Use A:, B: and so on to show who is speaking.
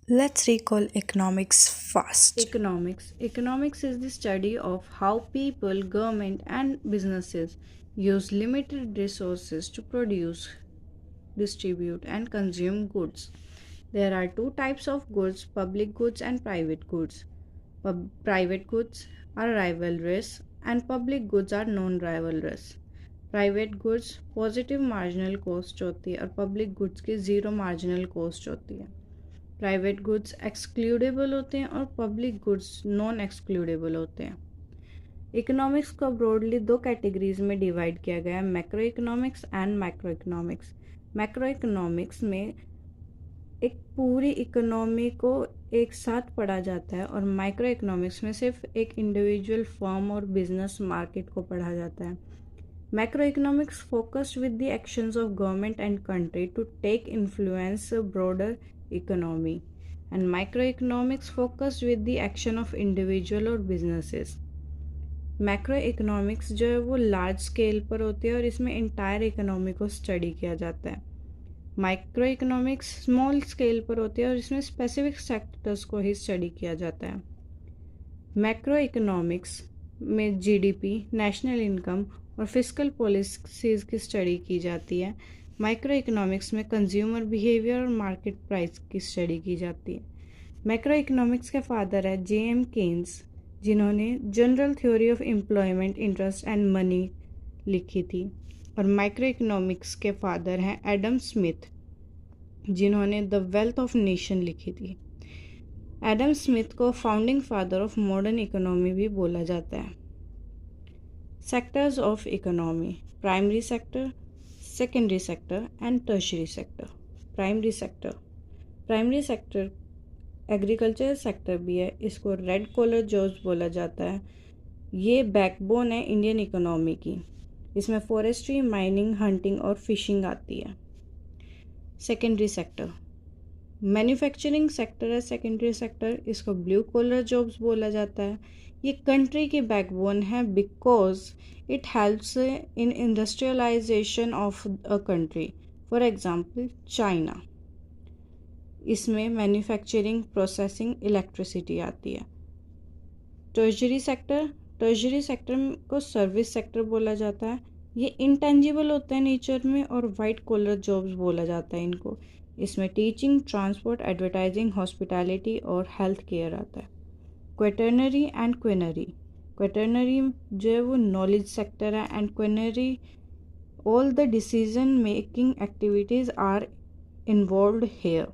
A: Let's recall economics fast.
B: Economics is the study of how people, government, and businesses use limited resources to produce, distribute, and consume goods. There are two types of goods: public goods and private goods. Private goods are rivalrous, and public goods are non rivalrous. Private goods positive marginal cost होती है और public goods की zero marginal cost होती है। Private goods excludable होते हैं और public goods non excludable होते हैं। इकोनॉमिक्स को ब्रॉडली दो कैटेगरीज में डिवाइड किया गया है, macro economics and micro economics. Macro economics में एक पूरी इकोनॉमी को एक साथ पढ़ा जाता है और माइक्रो इकोनॉमिक्स में सिर्फ एक इंडिविजुअल फर्म और बिजनेस मार्केट को पढ़ा जाता है। Macroeconomics focused with the actions of government and country to take influence a broader economy, and microeconomics focused with the action of individual और businesses. Macroeconomics जो है वो लार्ज स्केल पर होती है और इसमें इंटायर इकोनॉमी को स्टडी किया जाता है। माइक्रो इकोनॉमिक्स स्मॉल स्केल पर होती है और इसमें स्पेसिफिक सेक्टर्स को ही स्टडी किया जाता है। मैक्रो इकोनॉमिक्स में जीडीपी, नेशनल इनकम और फिस्कल पॉलिसीज की स्टडी की जाती है। माइक्रो इकोनॉमिक्स में कंज्यूमर बिहेवियर और मार्केट प्राइस की स्टडी की जाती है। मैक्रो इकोनॉमिक्स के फादर है जेएम केन्स, जिन्होंने general theory of employment, interest and money लिखी थी। और माइक्रो इकोनॉमिक्स के फादर हैं एडम स्मिथ, जिन्होंने द वेल्थ ऑफ नेशन लिखी थी। एडम स्मिथ को founding father of modern economy भी बोला जाता है। Sectors of economy: primary sector, secondary sector and tertiary sector. Primary sector agriculture sector भी है, इसको रेड कॉलर जॉब्स बोला जाता है। ये बैकबोन है इंडियन इकोनॉमी की। इसमें फॉरेस्ट्री, माइनिंग, हंटिंग और फिशिंग आती है। सेकेंडरी सेक्टर मैन्युफैक्चरिंग सेक्टर है। सेकेंडरी सेक्टर इसको ब्लू कॉलर जॉब्स बोला जाता है। ये कंट्री की बैकबोन है because it helps in industrialisation of a country. For example China, इसमें मैन्युफैक्चरिंग, प्रोसेसिंग, इलेक्ट्रिसिटी आती है। टर्शरी सेक्टर को सर्विस सेक्टर बोला जाता है। ये इंटेंजिबल होते हैं नेचर में और वाइट कॉलर जॉब्स बोला जाता है इनको। इसमें टीचिंग, ट्रांसपोर्ट, एडवर्टाइजिंग, हॉस्पिटैलिटी और हेल्थ केयर आता है। क्वेटरनरी एंड क्वेटरनरी जो है वो नॉलेज सेक्टर है and quaternary all the decision making activities are involved hair.